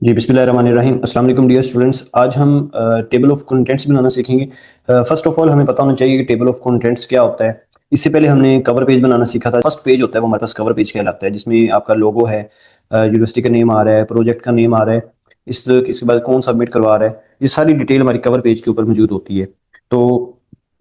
जी, बिस्मिल्लाहिर्रहमानिर्रहीम। अस्सलाम वालेकुम डियर स्टूडेंट्स। आज हम टेबल ऑफ कंटेंट्स बनाना सीखेंगे। फर्स्ट ऑफ ऑल हमें पता होना चाहिए कि टेबल ऑफ कंटेंट्स क्या होता है। इससे पहले हमने कवर पेज बनाना सीखा था। फर्स्ट पेज होता है वो हमारे पास कवर पेज कहलाता है, जिसमें आपका लोगो है, यूनिवर्सिटी का नेम आ रहा है, प्रोजेक्ट का नेम आ रहा है, इसके बाद कौन सबमिट करवा रहा है, ये सारी डिटेल हमारी कवर पेज के ऊपर मौजूद होती है। तो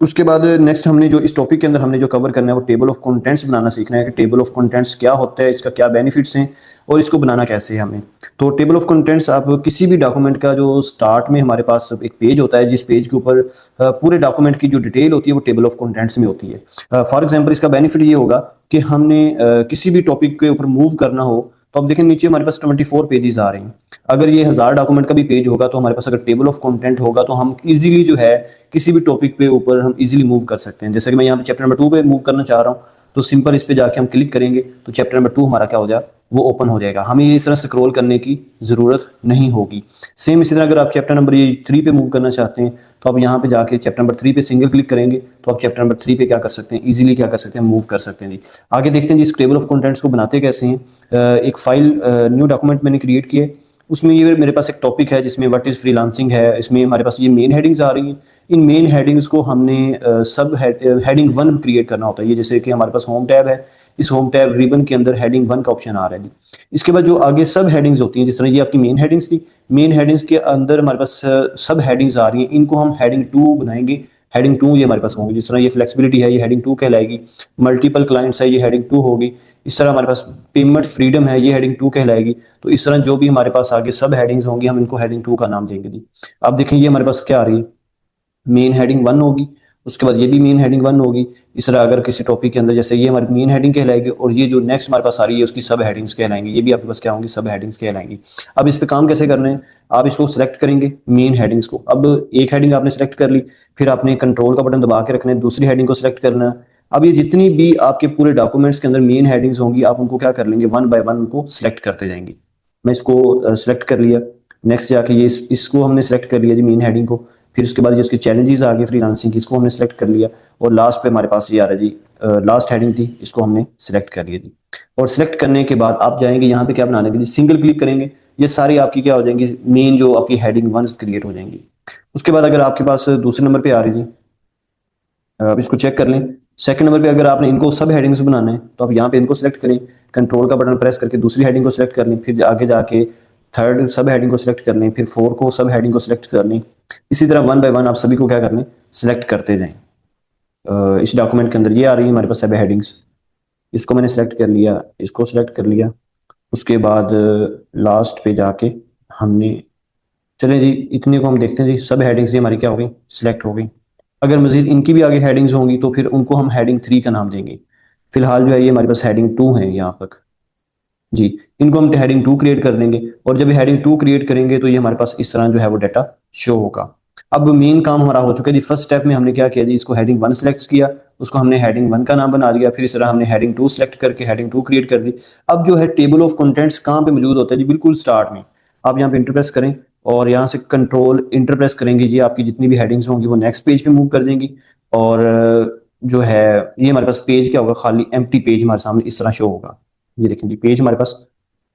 उसके बाद नेक्स्ट हमने जो इस टॉपिक के अंदर हमने जो कवर करना है वो टेबल ऑफ कंटेंट्स बनाना सीखना है कि टेबल ऑफ कंटेंट्स क्या होता है, इसका क्या बेनिफिट्स हैं और इसको बनाना कैसे है हमें। तो टेबल ऑफ कंटेंट्स आप किसी भी डॉक्यूमेंट का जो स्टार्ट में हमारे पास एक पेज होता है, जिस पेज के ऊपर पूरे डॉक्यूमेंट की जो डिटेल होती है वो टेबल ऑफ कंटेंट्स में होती है। फॉर एग्जांपल इसका बेनिफिट ये होगा कि हमने किसी भी टॉपिक के ऊपर मूव करना हो तो अब देखें नीचे हमारे पास 24 पेजेस आ रहे हैं। अगर ये 1000 डॉक्यूमेंट का भी पेज होगा तो हमारे पास अगर टेबल ऑफ कंटेंट होगा तो हम इजीली जो है किसी भी टॉपिक पे ऊपर हम इजीली मूव कर सकते हैं। जैसे कि मैं यहाँ पे चैप्टर नंबर 2 पे मूव करना चाह रहा हूँ, तो सिंपल इस पे जाके हम क्लिक करेंगे तो चैप्टर नंबर 2 हमारा क्या हो जाए, वो ओपन हो जाएगा। हमें ये इस तरह स्क्रॉल करने की ज़रूरत नहीं होगी। सेम इसी तरह अगर आप चैप्टर नंबर 3 पे मूव करना चाहते हैं तो आप यहाँ पे जाके चैप्टर नंबर 3 पे सिंगल क्लिक करेंगे तो आप चैप्टर नंबर 3 पे क्या कर सकते हैं, इजीली क्या कर सकते हैं, मूव कर सकते हैं जी। आगे देखते हैं जी इस टेबल ऑफ कंटेंट्स को बनाते कैसे हैं। एक फाइल न्यू डॉक्यूमेंट मैंने क्रिएट किया है, उसमें ये मेरे पास एक टॉपिक है जिसमें व्हाट इज़ फ्रीलांसिंग है। इसमें हमारे पास ये मेन हेडिंग्स आ रही हैं। इन मेन हेडिंग्स को हमने सब हेडिंग 1 क्रिएट करना होता है। ये जैसे कि हमारे पास होम टैब है, इस होम टैब रिबन के अंदर हेडिंग 1 का ऑप्शन आ रहा है जी। इसके बाद जो आगे सब हेडिंग्स होती हैं, जिस तरह ये आपकी मेन हेडिंग्स थी, मेन हेडिंग्स के अंदर हमारे पास सब हेडिंग्स आ रही हैं, इनको हम हेडिंग 2 बनाएंगे। हेडिंग 2 ये हमारे पास होंगी। जिस तरह ये फ्लेक्सिबिलिटी है, ये हेडिंग 2 कहलाएगी। मल्टीपल क्लाइंट्स है, ये हेडिंग 2 होगी। इस तरह हमारे पास पेमेंट फ्रीडम है, ये हेडिंग 2 कहलाएगी। तो इस तरह जो भी हमारे पास आगे सब हेडिंग्स होंगी हम इनको हेडिंग 2 का नाम देंगे जी। अब देखें ये हमारे पास क्या आ रही है, मेन हेडिंग 1 होगी। उसके बाद ये भी मेन हेडिंग 1 होगी। इस तरह अगर किसी टॉपिक के अंदर जैसे ये हमारी मेन हेडिंग कहलाएगी और ये जो नेक्स्ट हमारे पास आ रही है उसकी सब हेडिंग्स कहलाएंगी। ये भी आपके पास क्या होंगी, सब हेडिंग्स कहलाएंगी। अब इस पे काम कैसे करना है, आप इसको सिलेक्ट करेंगे मेन हेडिंग्स को। अब एक हेडिंग आपने सेलेक्ट कर ली, फिर आपने कंट्रोल का बटन दबा के रखना है, दूसरी हेडिंग को सिलेक्ट करना है। अब ये जितनी भी आपके पूरे डॉक्यूमेंट्स के अंदर मेन हेडिंग्स होंगी आप उनको क्या कर लेंगे, वन बाय वन उनको सिलेक्ट करते जाएंगे। मैं इसको सिलेक्ट कर लिया। नेक्स्ट जाके ये इसको हमने सेलेक्ट कर लिया जी मेन हेडिंग को। फिर उसके बाद ये उसके चैलेंजेस आ गए फ्रीलांसिंग की, इसको हमने सेलेक्ट कर लिया। और लास्ट पे हमारे पास ये आ रहा है जी, लास्ट हेडिंग थी, इसको हमने सेलेक्ट कर लिया जी। और सेलेक्ट करने के बाद आप जाएंगे यहाँ पे क्या बनाने के लिए, सिंगल क्लिक करेंगे, ये सारी आपकी क्या हो जाएंगी, मेन जो आपकी हेडिंग 1 क्रिएट हो जाएंगी। उसके बाद अगर आपके पास दूसरे नंबर पे आ रही जी, आप इसको चेक कर लें। सेकंड नंबर पे अगर आपने इनको सब हेडिंग्स बनाना है तो आप यहाँ पे इनको सेलेक्ट करें, कंट्रोल का बटन प्रेस करके दूसरी हेडिंग को सिलेक्ट कर लें, फिर आगे जाके थर्ड सब हेडिंग को सिलेक्ट कर लें, फिर 4 को सब हेडिंग को सिलेक्ट कर लें। इसी तरह वन बाय वन आप सभी को क्या कर लें, सिलेक्ट करते जाएं। इस डॉक्यूमेंट के अंदर ये आ रही है हमारे पास सब हेडिंग्स, इसको मैंने सेलेक्ट कर लिया, इसको सिलेक्ट कर लिया। उसके बाद लास्ट पे जाके हमने, चलें जी इतने को हम देखते हैं जी, सब हेडिंग्स ये हमारी क्या हो गई, सिलेक्ट हो गई। अगर मजीद इनकी भी आगे हेडिंग्स होंगी तो फिर उनको हम हेडिंग 3 का नाम देंगे। फिलहाल जो है ये हमारे पास हेडिंग 2 है यहाँ तक जी। इनको हम हेडिंग 2 क्रिएट कर देंगे और जब हेडिंग 2 क्रिएट करेंगे तो ये हमारे पास इस तरह जो है वो डाटा शो होगा। अब मेन काम हमारा हो चुका है जी। फर्स्ट स्टेप में हमने क्या किया जी, इसको हेडिंग 1 सेलेक्ट किया, उसको हमने हेडिंग 1 का नाम बना लिया, फिर इस तरह हमने हेडिंग 2 सेलेक्ट करके हेडिंग 2 क्रिएट कर दी। अब जो है टेबल ऑफ कंटेंट्स कहाँ पे मौजूद होता है जी, बिल्कुल स्टार्ट में। आप यहाँ पे इंटर प्रेस करें और यहाँ से कंट्रोल इंटर प्रेस करेंगे जी, आपकी जितनी भी हेडिंग्स होंगी वो नेक्स्ट पेज पे मूव कर देंगी। और जो है ये हमारे पास पेज क्या होगा, खाली एम्प्टी पेज हमारे सामने इस तरह शो होगा। ये देखें जी पेज हमारे पास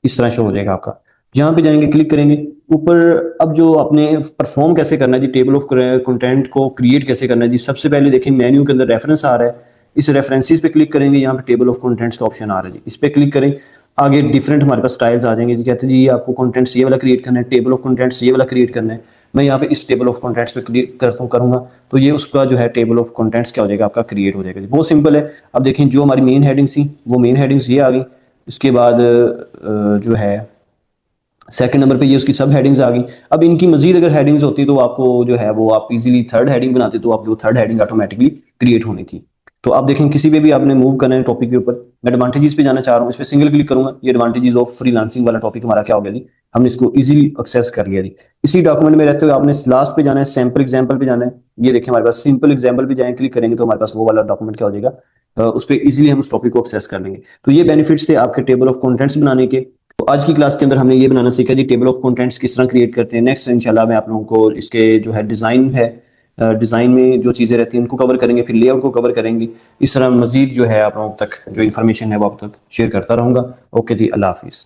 इस तरह शो हो जाएगा आपका। जहाँ पे जाएंगे क्लिक करेंगे ऊपर। अब जो आपने परफॉर्म कैसे करना है जी, टेबल ऑफ कंटेंट को क्रिएट कैसे करना है जी, सबसे पहले देखें मेन्यू के अंदर रेफरेंस आ रहा है, इस रेफरेंसेस पे क्लिक करेंगे, यहाँ पे टेबल ऑफ कंटेंट्स का ऑप्शन आ रहा है जी, इस पे क्लिक करें। आगे डिफरेंट हमारे पास स्टाइल्स आ जाएंगे जी, कहते हैं जी ये आपको कंटेंट्स ये वाला क्रिएट करना है, टेबल ऑफ कंटेंट्स ये वाला क्रिएट करना है। मैं यहाँ पे इस टेबल ऑफ कंटेंट्स पे क्लिक करूंगा तो ये उसका जो है टेबल ऑफ कंटेंट्स क्या हो जाएगा, आपका क्रिएट हो जाएगा जी। बहुत सिंपल है। अब देखें जो हमारी मेन हेडिंग्स थी वो मेन हेडिंग्स ये आ गई। उसके बाद जो है सेकंड नंबर पे ये उसकी सब हेडिंग्स आ गई। अब इनकी मजीद अगर हेडिंग्स होती तो आपको जो है वो आप इजीली थर्ड हेडिंग बनाते तो आपकी वो थर्ड हेडिंग ऑटोमेटिकली क्रिएट होनी थी। तो आप देखें किसी पे भी आपने मूव करना है टॉपिक के ऊपर, मैं एडवांटेजेस पे जाना चाह रहा हूँ, इस पर सिंगल क्लिक करूंगा, ये एडवांटेजेस ऑफ फ्रीलांसिंग वाला टॉपिक हमारा क्या हो गया जी, हमने इसको इजीली एक्सेस कर लिया जी। इसी डॉक्यूमेंट में रहते हुए आपने लास्ट पे जाना है, सैम्पल एग्जाम्पल पे जाना है। ये देखिए हमारे पास सिंपल एग्जाम्पल पे जाए क्लिक करेंगे तो हमारे पास वो वाला डॉक्यूमेंट क्या हो जाएगा, उस पर इजीली हम उस टॉपिक को एक्सेस कर लेंगे। तो ये बेनिफिट्स थे आपके टेबल ऑफ कंटेंट्स बनाने के। तो आज की क्लास के अंदर हमने ये बनाना सीखा जी, टेबल ऑफ कंटेंट्स किस तरह क्रिएट करते हैं। नेक्स्ट इंशाल्लाह मैं आप लोगों को इसके जो है डिज़ाइन है, डिज़ाइन में जो चीज़ें रहती हैं उनको कवर करेंगे, फिर लेआउट को कवर करेंगे। इस तरह मजीद जो है आप लोगों तक जो इन्फॉर्मेशन है वो आप तक शेयर करता रहूँगा। ओके जी, अल्लाह हाफिज़।